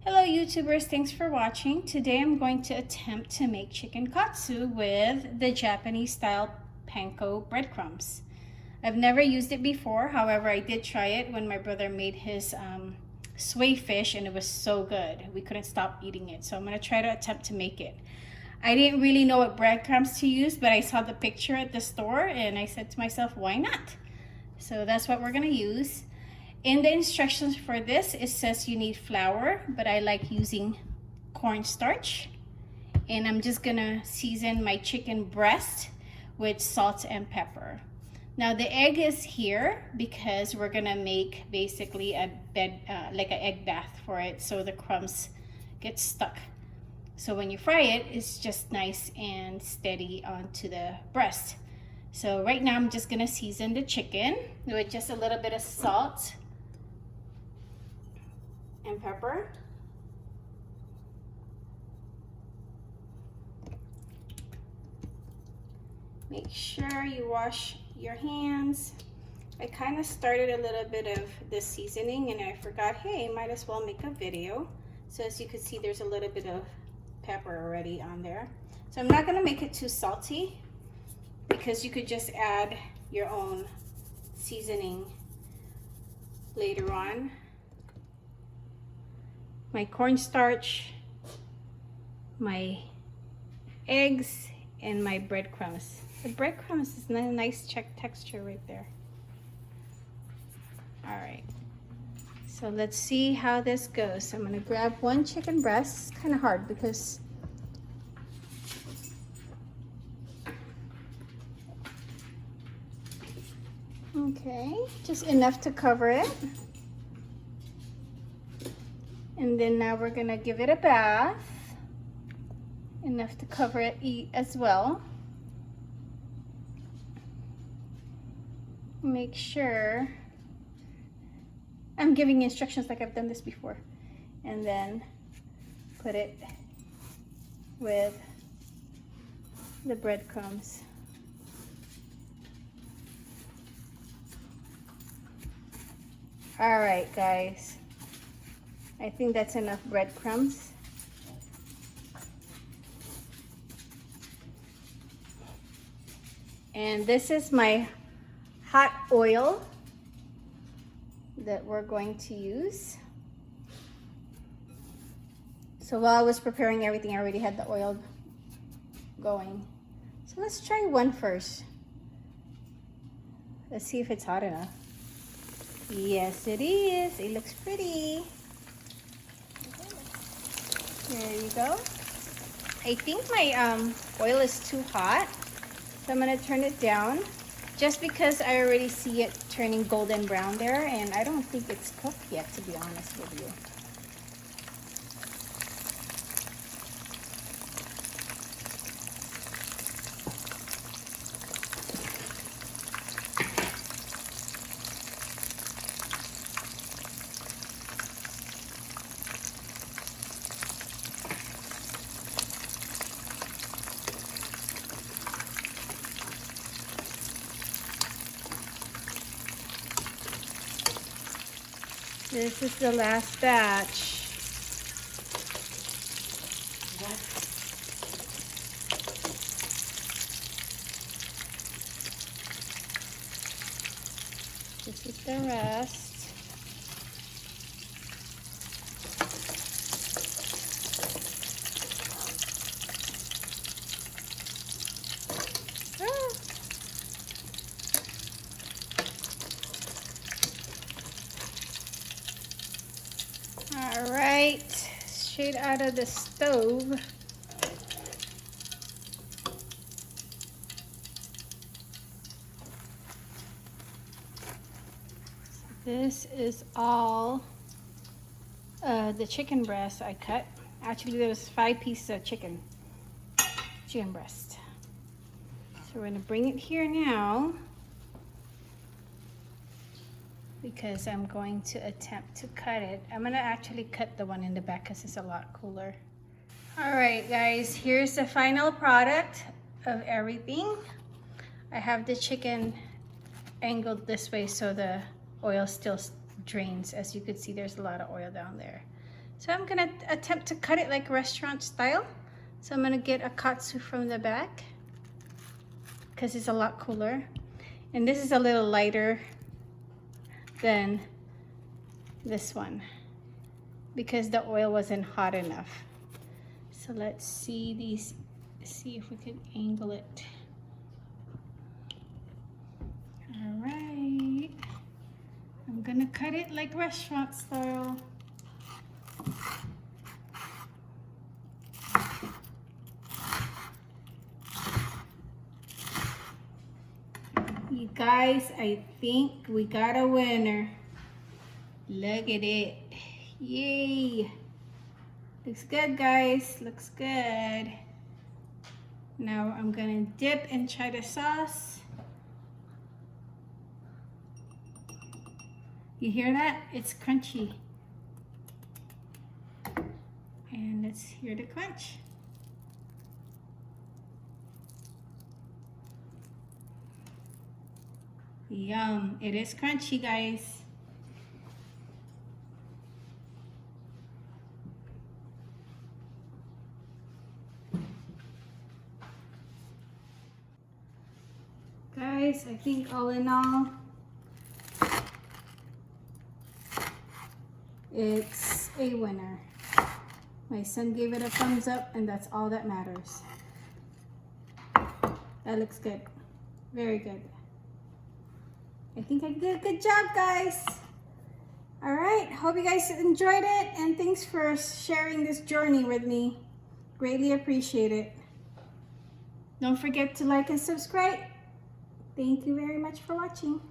Hello YouTubers, thanks for watching. Today I'm going to attempt to make chicken katsu with the Japanese style panko breadcrumbs. I've never used it before, however I did try it when my brother made his sway fish and it was so good. We couldn't stop eating it, so I'm going to try to attempt to make it. I didn't really know what breadcrumbs to use, but I saw the picture at the store and I said to myself, why not? So that's what we're going to use. In the instructions for this, it says you need flour, but I like using cornstarch. And I'm just gonna season my chicken breast with salt and pepper. Now the egg is here because we're gonna make basically a bed, like an egg bath for it, so the crumbs get stuck. So when you fry it, it's just nice and steady onto the breast. So right now I'm just gonna season the chicken with just a little bit of salt and pepper. Make sure you wash your hands. I kind of started a little bit of the seasoning and I forgot, hey, might as well make a video. So as you can see, there's a little bit of pepper already on there. So I'm not gonna make it too salty because you could just add your own seasoning later on. My cornstarch, my eggs, and my breadcrumbs. The breadcrumbs is a nice texture right there. All right, so let's see how this goes. I'm gonna grab one chicken breast. It's kind of hard because okay, just enough to cover it. And then now we're gonna give it a bath, enough to cover it as well. Make sure, I'm giving instructions like I've done this before. And then put it with the breadcrumbs. All right, guys. I think that's enough breadcrumbs. And this is my hot oil that we're going to use. So while I was preparing everything, I already had the oil going. So let's try one first. Let's see if it's hot enough. Yes, it is. It looks pretty. There you go. I think my oil is too hot, so I'm gonna turn it down just because I already see it turning golden brown there and I don't think it's cooked yet, to be honest with you. This is the last batch. This is the rest. All right, straight out of the stove. This is all the chicken breast I cut. Actually, there was 5 pieces of chicken breast. So we're gonna bring it here now because I'm going to attempt to cut it. I'm gonna actually cut the one in the back because it's a lot cooler. All right, guys, here's the final product of everything. I have the chicken angled this way so the oil still drains. As you can see, there's a lot of oil down there. So I'm gonna attempt to cut it like restaurant style. So I'm gonna get a katsu from the back because it's a lot cooler. And this is a little lighter than this one because the oil wasn't hot enough. So let's see these, see if we can angle it. All right, I'm gonna cut it like restaurant style. You guys, I think we got a winner. Look at it. Yay. Looks good, guys. Looks good. Now I'm gonna dip and try the sauce. You hear that? It's crunchy. And let's hear the crunch. Yum, it is crunchy, guys. Guys, I think all in all, it's a winner. My son gave it a thumbs up and that's all that matters. That looks good. Very good. I think I did a good job, guys. All right, hope you guys enjoyed it and thanks for sharing this journey with me. Greatly appreciate it. Don't forget to like and subscribe. Thank you very much for watching.